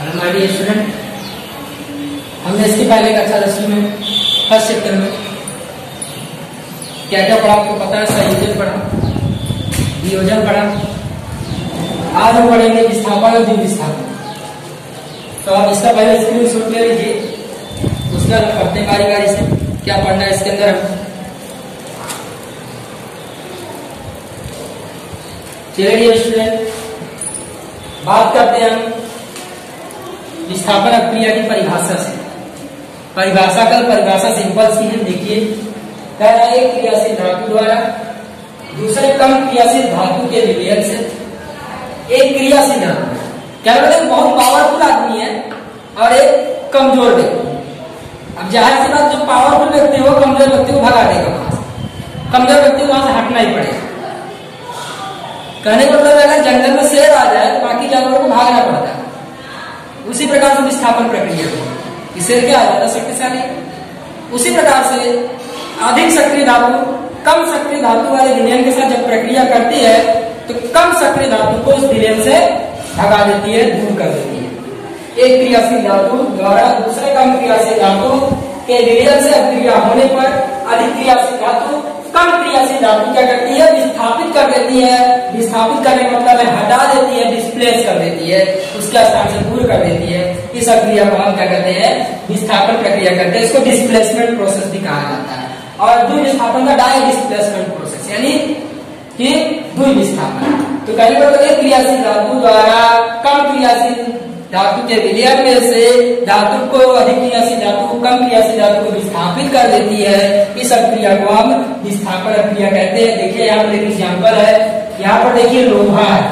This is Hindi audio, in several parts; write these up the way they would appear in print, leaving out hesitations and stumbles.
माय डियर स्टूडेंट, हमने इसके पहले कक्षा 10वीं में फर्स्ट चैप्टर में क्या क्या पढ़ा आपको पता है। संयोजन पढ़ा, वियोजन पढ़ा। आज हम पढ़ेंगे विस्थापन और द्विविस्थापन। तो आप इसका पहले स्क्रीनशॉट ले लीजिए, उसका पढ़ते बारी बारी से क्या पढ़ना है इसके अंदर। चलिए स्टूडेंट, बात करते हैं हम विस्थापन क्रिया की परिभाषा से। परिभाषा सिंपल सी है। देखिए, कह रहा है क्रियाशील धातु द्वारा दूसरे कम क्रियाशील धातु के विलयन से एक क्रियाशील धातु, क्या बोलते हैं, बहुत पावरफुल आदमी है और एक कमजोर व्यक्ति। अब जाहिर सी बात, जो पावरफुल व्यक्ति है वो कमजोर व्यक्ति को भगा देगा वहां से, कमजोर व्यक्ति को वहां से हटना ही पड़ेगा। कहने का मतलब अगर जंगल में शेर आ जाए तो बाकी जानवरों को भागना पड़ता है। उसी प्रकार से विस्थापन प्रक्रिया को, शेर क्या ज्यादा शक्तिशाली, उसी प्रकार से अधिक सक्रिय धातु कम सक्रिय धातु वाले विलयन के साथ जब प्रक्रिया करती है तो कम सक्रिय धातु को उस विलयन से भगा देती है, दूर कर देती है। एक क्रियाशील धातु द्वारा दूसरे कम क्रियाशील धातु के विलयन से अभिक्रिया होने पर अधिक क्रियाशील धातु कम क्रियाशील धातु क्या करती है, विस्थापित कर देती है। विस्थापित करने का मतलब है हटा देती है, डिस्प्लेस कर देती है, उसके स्थान से दूर कर देती है। इस प्रक्रिया को हम क्या कहते हैं, विस्थापन प्रक्रिया कहते हैं। इसको डिस्प्लेसमेंट प्रोसेस भी कहा जाता है। और द्विविस्थापन का डाई डिस्प्लेसमेंट प्रोसेस, यानी कि द्विविस्थापन। तो कई बार क्रियाशील धातु द्वारा कम क्रियाशील धातु के विलयन में से धातु को अधिक क्रियाशील धातु को कम क्रियाशील धातु को विस्थापित कर देती है। इस प्रक्रिया को हम विस्थापन प्रक्रिया कहते हैं। देखिए यहाँ पर एक एग्जाम्पल है। यहाँ पर देखिए लोहा है,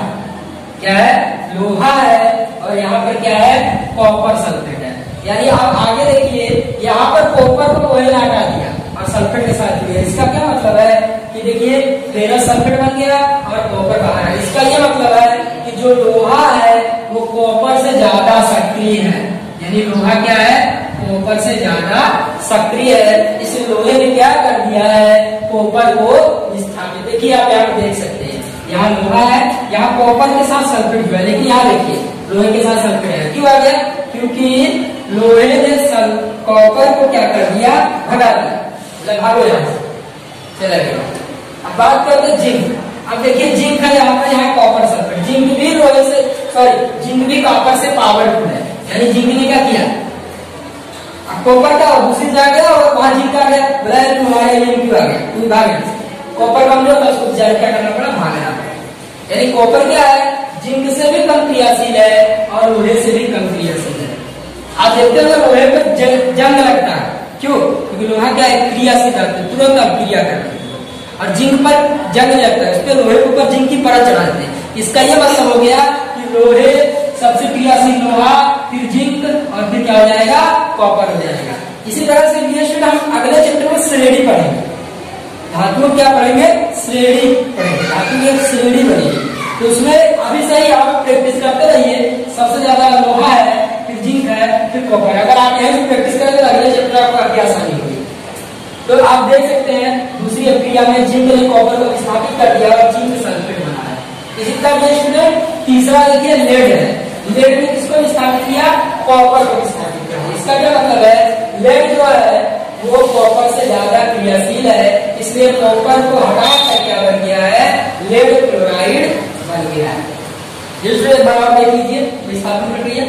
क्या है, लोहा है, और यहाँ पर क्या है, कॉपर सल्फेट है। यानी आप आगे देखिए, यहाँ पर कॉपर को कोयले ने हटा दिया और सल्फेट के साथ जुड़े। इसका क्या मतलब है कि देखिए फेरस सल्फेट बन गया और कॉपर बाहर है। इसका यह मतलब है कि जो लोहा है वो कॉपर से ज्यादा सक्रिय है। यानी लोहा क्या है, कॉपर से ज्यादा सक्रिय है। इस लोहे ने क्या कर दिया है, कॉपर को विस्थापित। देखिए आप यहाँ देख सकते हैं, यहाँ लोहा है, यहाँ कॉपर के साथ सल्फेट हुआ है। लेकिन यहाँ देखिए लोहे के साथ सल्फेट है। क्यों आ गया, क्योंकि लोहे ने कॉपर को क्या कर दिया, भगा दिया, मतलब भागो यहाँ से, चला गया। अब बात करते हैं जिंक। अब देखिए जिंक है यहाँ पर, यहाँ कॉपर सल्फेट। जिंक भी लोहे से, जिंक भी कॉपर से पावरफुल है। यानी जिंक ने क्या किया, अब कॉपर का दूसरी जा गया और वहां जिंक आ गया, बोला तुम्हारे लिए क्यों आ गया, तू भाग गया। कॉपर कमजोर था, उसको क्या करना पड़ा, भागना पड़ा। यानी कॉपर क्या है, जिंक से भी कम क्रियाशील है और लोहे से भी कम क्रियाशील है। आप देखते हो लोहे पर जंग लगता है, क्यों, क्योंकि लोहा क्या है, क्रियाशील है, तुरंत अभिक्रिया करती है। और जिंक पर जंग नहीं लगता है, उस पर लोहे के ऊपर जिंक की परत चढ़ा देते हैं। इसका यह मतलब हो गया कि लोहे सबसे क्रियाशील लोहा, फिर जिंक, और फिर क्या हो जाएगा, कॉपर हो जाएगा। इसी तरह से हम अगले चैप्टर में श्रेणी पढ़ेंगे। धातु क्या पढ़ेंगे, श्रेणी पढ़ेंगे। धातु की एक श्रेणी बनेगी, तो उसमें अभी से ही आप प्रैक्टिस करते रहिए। सबसे ज्यादा लोहा है, फिर जिंक है, फिर कॉपर। अगर आप यहीं से प्रैक्टिस करेंगे तो अगले चैप्टर आपको काफी आसानी होगी। तो आप देख सकते हैं दूसरी प्रक्रिया में जिंक ने कॉपर को विस्थापित कर दिया और जिंक सल्फेट बना है। इसी तरह स्टूडेंट तीसरा देखिए लेड है। लेड ने किसको विस्थापित किया, कॉपर को विस्थापित कर दिया। इसका क्या मतलब है, लेड जो है वो कॉपर से ज्यादा क्रियाशील है, इसलिए कॉपर को हटा कर क्या बन गया है, लेड क्लोराइड बन गया है। जिससे बराबर देख लीजिए विस्थापन प्रक्रिया।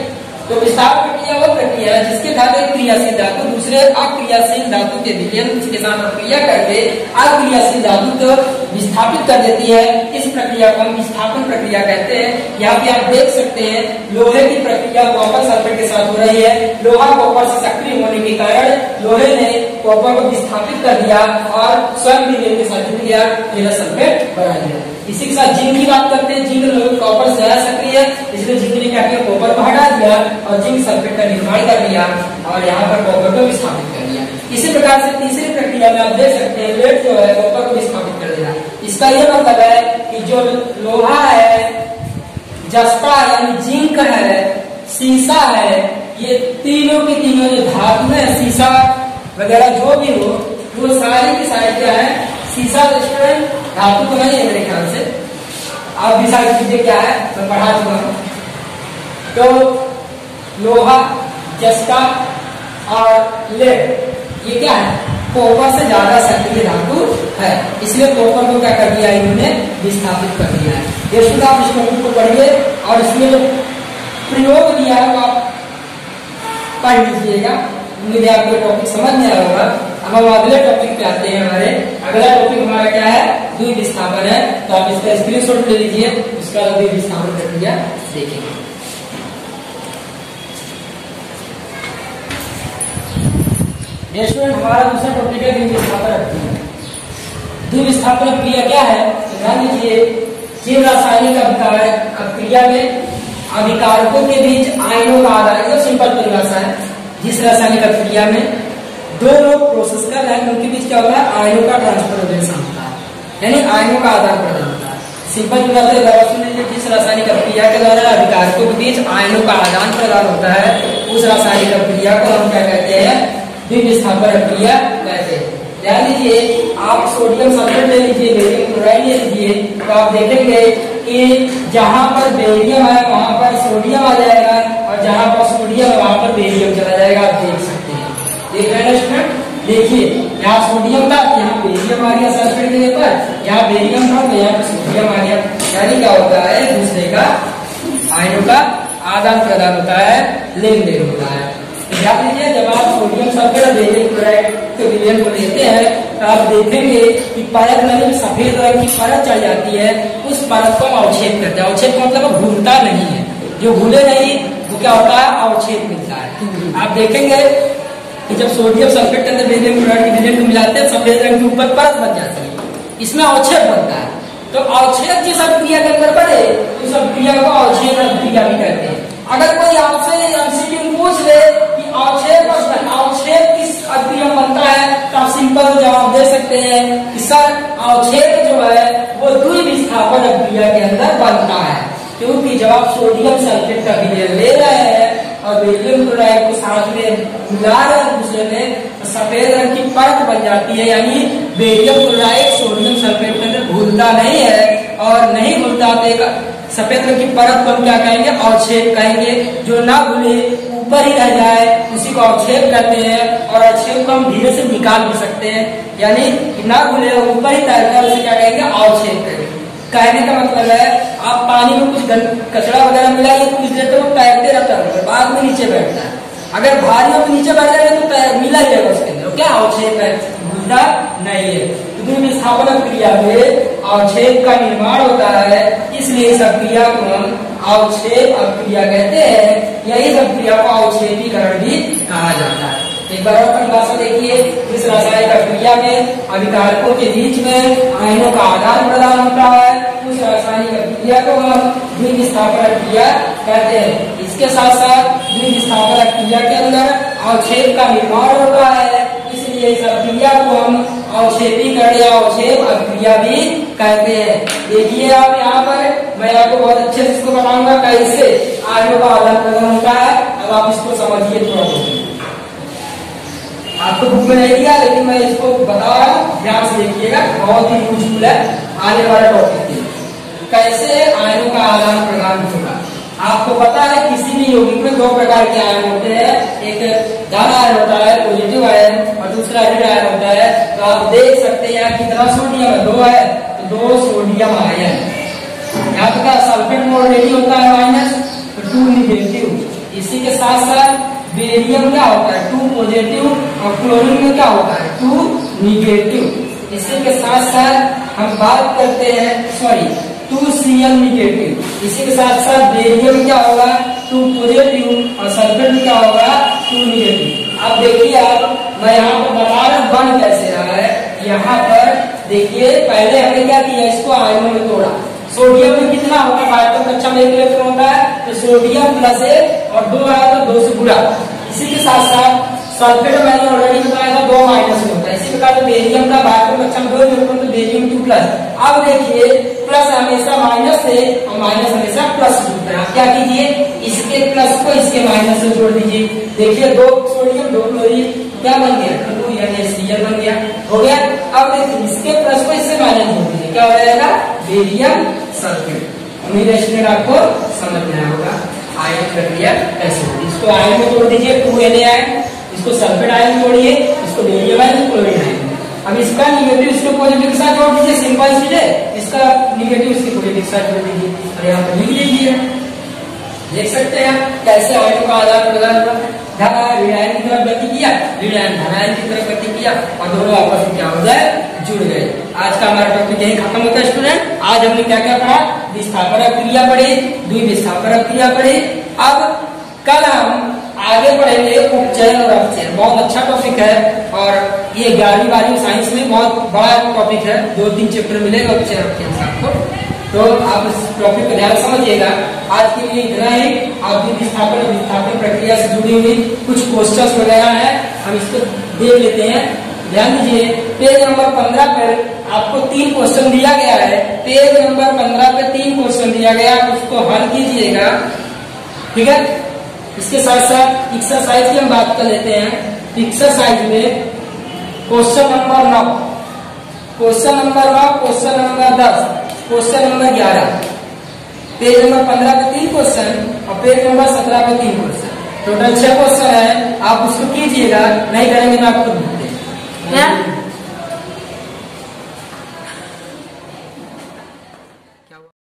तो विस्थापन प्रक्रिया वो प्रक्रिया है जिसके द्वारा एक क्रियाशील धातु दूसरे अक्रियाशील धातु के विलयन के साथ प्रक्रिया करके अक्रियाशील धातु को विस्थापित कर देती है। इस प्रक्रिया को हम विस्थापन प्रक्रिया कहते हैं। यहाँ पे आप देख सकते हैं लोहे की प्रक्रिया कॉपर सल्फेट के साथ हो रही है। लोहा कॉपर से सक्रिय होने के कारण लोहे ने कॉपर को विस्थापित कर दिया और स्वयं विलयन के साथ जुड़ गया, फेरस सल्फेट बना दिया। इसी के साथ जिंक की बात करते हैं। जिंक कॉपर से ज्यादा सक्रिय है, इसलिए जिंक ने क्या किया, कॉपर को हटा दिया और जिंक सल्फेट का निर्माण कर दिया और यहाँ पर कॉपर को विस्थापित कर दिया। इसी प्रकार से तीसरी प्रक्रिया में आप देख सकते हैं लेड जो है कॉपर को विस्थापित कर देना। इसका यह मतलब है कि जो लोहा है, जस्ता यानी जिंक है, सीसा है, ये तीनों की तीनों जो धातु है, सीसा वगैरह जो भी हो, वो सारी की सारी क्या है, सीसा रेस्टोरेंट धातु तो नहीं है मेरे ख्याल से, आप डिसाइड कीजिए क्या है, मैं पढ़ा चुका हूँ। तो लोहा, जस्ता और लेड, ये क्या है, कॉपर से ज्यादा सक्रिय धातु है, इसलिए कॉपर को क्या कर दिया इन्होंने, विस्थापित कर दिया है। ये शुद्ध आप इस टॉपिक को पढ़िए और इसमें जो प्रयोग दिया है वो आप पढ़ लीजिएगा। उम्मीद है आपको टॉपिक समझ में आया होगा। अब हम अगले टॉपिक पे आते हैं। हमारे अगला टॉपिक हमारा क्या है, द्वि विस्थापन है। तो आप इसका स्क्रीनशॉट ले लीजिए, उसका द्वि विस्थापन प्रक्रिया देखेंगे। स्टूडेंट, हमारा दूसरा टॉपिक है द्वि विस्थापन प्रक्रिया। द्वि विस्थापन प्रक्रिया क्या है, ध्यान दीजिए, जीव रासायनिक अभिक्रिया में अभिकारकों के बीच आयनों का आदान, एकदम सिंपल परिभाषा है। जिस रासायनिक अभिक्रिया में दो लोग प्रोसेस कर रहे हैं, उनके बीच क्या होता है, आयनों का ट्रांसफॉर्मेशन होता है, यानी आयनों का आदान प्रदान होता है। सिंपल परिभाषा सुन लीजिए, जिस रासायनिक अभिक्रिया के द्वारा अभिकारकों के बीच आयनों का आदान प्रदान होता है, उस रासायनिक अभिक्रिया को हम क्या कहते हैं, द्वि विस्थापन अभिक्रिया कहते हैं। ध्यान दीजिए, आप सोडियम सल्फेट ले लीजिए, बेरियम क्लोराइड ले लीजिए, तो आप देखेंगे कि जहां पर बेरियम है वहां पर सोडियम आ जाएगा, और जहां पर सोडियम है वहां पर बेरियम चला जाएगा। आप देख सकते हैं, देख रहे हैं स्टूडेंट, देखिए यहाँ सोडियम था, यहाँ बेरियम आ गया सल्फेट के ऊपर, यहाँ बेरियम था तो यहाँ पर सोडियम आ गया। यानी क्या होता है, दूसरे का आयनों का आदान प्रदान होता है, लेन देन होता है। ध्यान दीजिए, जब आप सोडियम सल्फेट और बेरियम क्लोराइड के विलयन को लेते हैं तो आप देखेंगे कि परत में सफेद रंग की परत चढ़ जाती है, उस परत को अवक्षेप करते हैं। अवक्षेप का मतलब घूमता नहीं है, जो घूले नहीं वो क्या होता है, अवक्षेप मिलता है। आप देखेंगे कि जब सोडियम सल्फेट के अंदर बेरियम क्लोराइड के विलयन को मिलाते हैं, सफेद रंग के ऊपर परत बन जाती है, इसमें अवक्षेप बनता है। तो अवक्षेप जिस अभिक्रिया के अंदर बढ़े उस अभिक्रिया को अवक्षेप अभिक्रिया भी कहते हैं। अगर कोई आपसे एमसीक्यू पूछ ले कि अवक्षेप किस अभिक्रिया में बनता है, तो आप सिंपल जवाब दे सकते हैं कि सर अवक्षेप जो है वो द्वि विस्थापन अभिक्रिया के अंदर बनता है, क्योंकि जब आप सोडियम सल्फेट का विलयन ले रहे हैं और बेरियम क्लोराइड को साथ में मिला रहे हैं दूसरे में, तो सफेद रंग की परत बन जाती है। यानी बेरियम क्लोराइड सोडियम सल्फेट के अंदर घुलता नहीं है, और नहीं घुलता तो सफेद रंग की परत को हम क्या कहेंगे, अवक्षेप कहेंगे। जो ना घुले ऊपर ही रह जाए उसी को अवक्षेप कहते हैं, और अवक्षेप को हम धीरे से निकाल भी सकते हैं, यानी ना घुले ऊपर ही तैरता है, उसे क्या कहेंगे, अवक्षेप कहेंगे। कहने का मतलब है आप पानी में कुछ कचरा वगैरह मिलाइए, कुछ देर तक वो तैरते रहता है, बाद में नीचे बैठता है। अगर भारी हो तो नीचे बैठ जाएगा तो मिला जाएगा उसके अंदर, क्या अवक्षेप है, घुलता नहीं है। द्वि विस्थापन क्रिया में अवक्षेप का निर्माण होता है, इसलिए इस अभिक्रिया को हम अवक्षेप अभिक्रिया कहते हैं, या इस अभिक्रिया को अवक्षेपीकरण भी कहा जाता है। एक बार और परिभाषा देखिए, इस रासायनिक अभिक्रिया में अभिकारकों के बीच में आयनों का आदान प्रदान होता है, उस रासायनिक अभिक्रिया को हम द्वि विस्थापन अभिक्रिया कहते हैं। इसके साथ साथ द्वि विस्थापन अभिक्रिया के अंदर अवक्षेप का निर्माण होता है, इसलिए इस अभिक्रिया को हम अवक्षेपीकरण या अवक्षेप अभिक्रिया भी कहते हैं। देखिए आप यहाँ पर मैं आपको बहुत अच्छे से इसको बताऊंगा कैसे आयनों का आदान प्रदान होता है। अब आप इसको समझिए थोड़ा बहुत, आपको बुक में नहीं दिया लेकिन मैं इसको बता रहा हूँ, ध्यान से देखिएगा, बहुत ही यूजफुल है आने वाला टॉपिक के। कैसे आयनों का आदान प्रदान होगा। आपको पता है किसी भी यौगिक में दो प्रकार के आयन होते हैं, एक धन आयन होता है पॉजिटिव आयन, और दूसरा ऋण आयन होता है। तो आप देख सकते हैं यहाँ कितना सोडियम है, 2 है, तो 2 सोडियम आयन। यहाँ पे क्या सल्फेट में ऑलरेडी होता है माइनस, तो 2 निगेटिव। इसी के साथ साथ बेरियम क्या होता है, 2 पॉजिटिव, और क्लोरीन में क्या होता है, 2 निगेटिव। इसी के साथ साथ हम बात करते हैं 2Cl निगेटिव। इसी के साथ साथ बेरियम क्या होगा, 2 पॉजिटिव, और सल्फेट में क्या होगा, 2 निगेटिव। अब देखिए, आप मैं यहाँ पर बता रहा हूँ बन कैसे रहा है। यहाँ पर देखिए, पहले हमने क्या किया, इसको आयनों में तोड़ा। सोडियम में कितना होता है, बाहर तो कक्षा में 1 इलेक्ट्रॉन होता है, तो सोडियम प्लस 1 और 2 आया तो 2 से गुणा। इसी के साथ साथ सल्फेट मैंने ऑलरेडी बताया था 2 माइनस में होता है। इसी प्रकार बेरियम का बाहर तो कक्षा में 2 इलेक्ट्रॉन, तो बेरियम 2 प्लस। अब देखिए, प्लस हमेशा माइनस से और माइनस हमेशा प्लस जुड़ता है। आप क्या कीजिए, इसके प्लस को इसके माइनस से जोड़ दीजिए। देखिए 2 सोडियम 2 क्लोरीन क्या बन गया, 2 यानी Cl बन गया, हो गया। अब देखिए इसके प्लस को इससे माइनस जोड़ दीजिए, क्या हो जाएगा, बेरियम सल्फेट। उम्मीद है स्टूडेंट आपको समझ में आया होगा। आयन प्रक्रिया कैसे होती है। इसको आयन में तोड़ दीजिए 2Na आयन, इसको सल्फेट आयन तोड़िए, इसको बेरियम आयन, क्लोरीन आयन। अब इसका निगेटिव इसको पॉजिटिव के साथ जोड़ दीजिए, सिंपल चीज है। इसका निगेटिव इसके पॉजिटिव के साथ जोड़ दीजिए और यहाँ पर लिख लीजिए। देख सकते हैं कैसे आयनों का आदान प्रदान हुआ। धन आयन ऋण आयन की तरफ गति किया, ऋण आयन धन आयन की तरफ गति किया और दोनों आपस में क्या हो गए, जुड़ गए। आज का हमारा टॉपिक यही खत्म होता है स्टूडेंट। आज हमने क्या क्या पढ़ा, विस्थापन क्रिया पढ़ी, द्विविस्थापन क्रिया पढ़ी। अब कल हम आगे बढ़ेंगे उपचयन और अपचयन। बहुत अच्छा टॉपिक है और ये 11वीं 12वीं साइंस में बहुत बड़ा टॉपिक है। 2-3 चैप्टर मिलेगा उपचयन अपचयन से आपको, तो आप इस टॉपिक को ध्यान समझिएगा। आज के लिए इतना ही। आप विस्थापन प्रक्रिया से जुड़ी हुई कुछ क्वेश्चंस वगैरह हैं, हम इसको देख लेते हैं। ध्यान दीजिए, पेज नंबर 15 पर आपको 3 क्वेश्चन दिया गया है। पेज नंबर 15 पे 3 क्वेश्चन दिया गया, उसको हल कीजिएगा, ठीक है। इसके साथ साथ एक्सरसाइज की हम बात कर लेते हैं। एक्सरसाइज में question number 9, question number 9, question number 10, question number 11। Page number 15 पे 3 क्वेश्चन और पेज नंबर 17 पे 3 क्वेश्चन, टोटल 6 क्वेश्चन है। आप उसको कीजिएगा, नहीं करेंगे तो आपको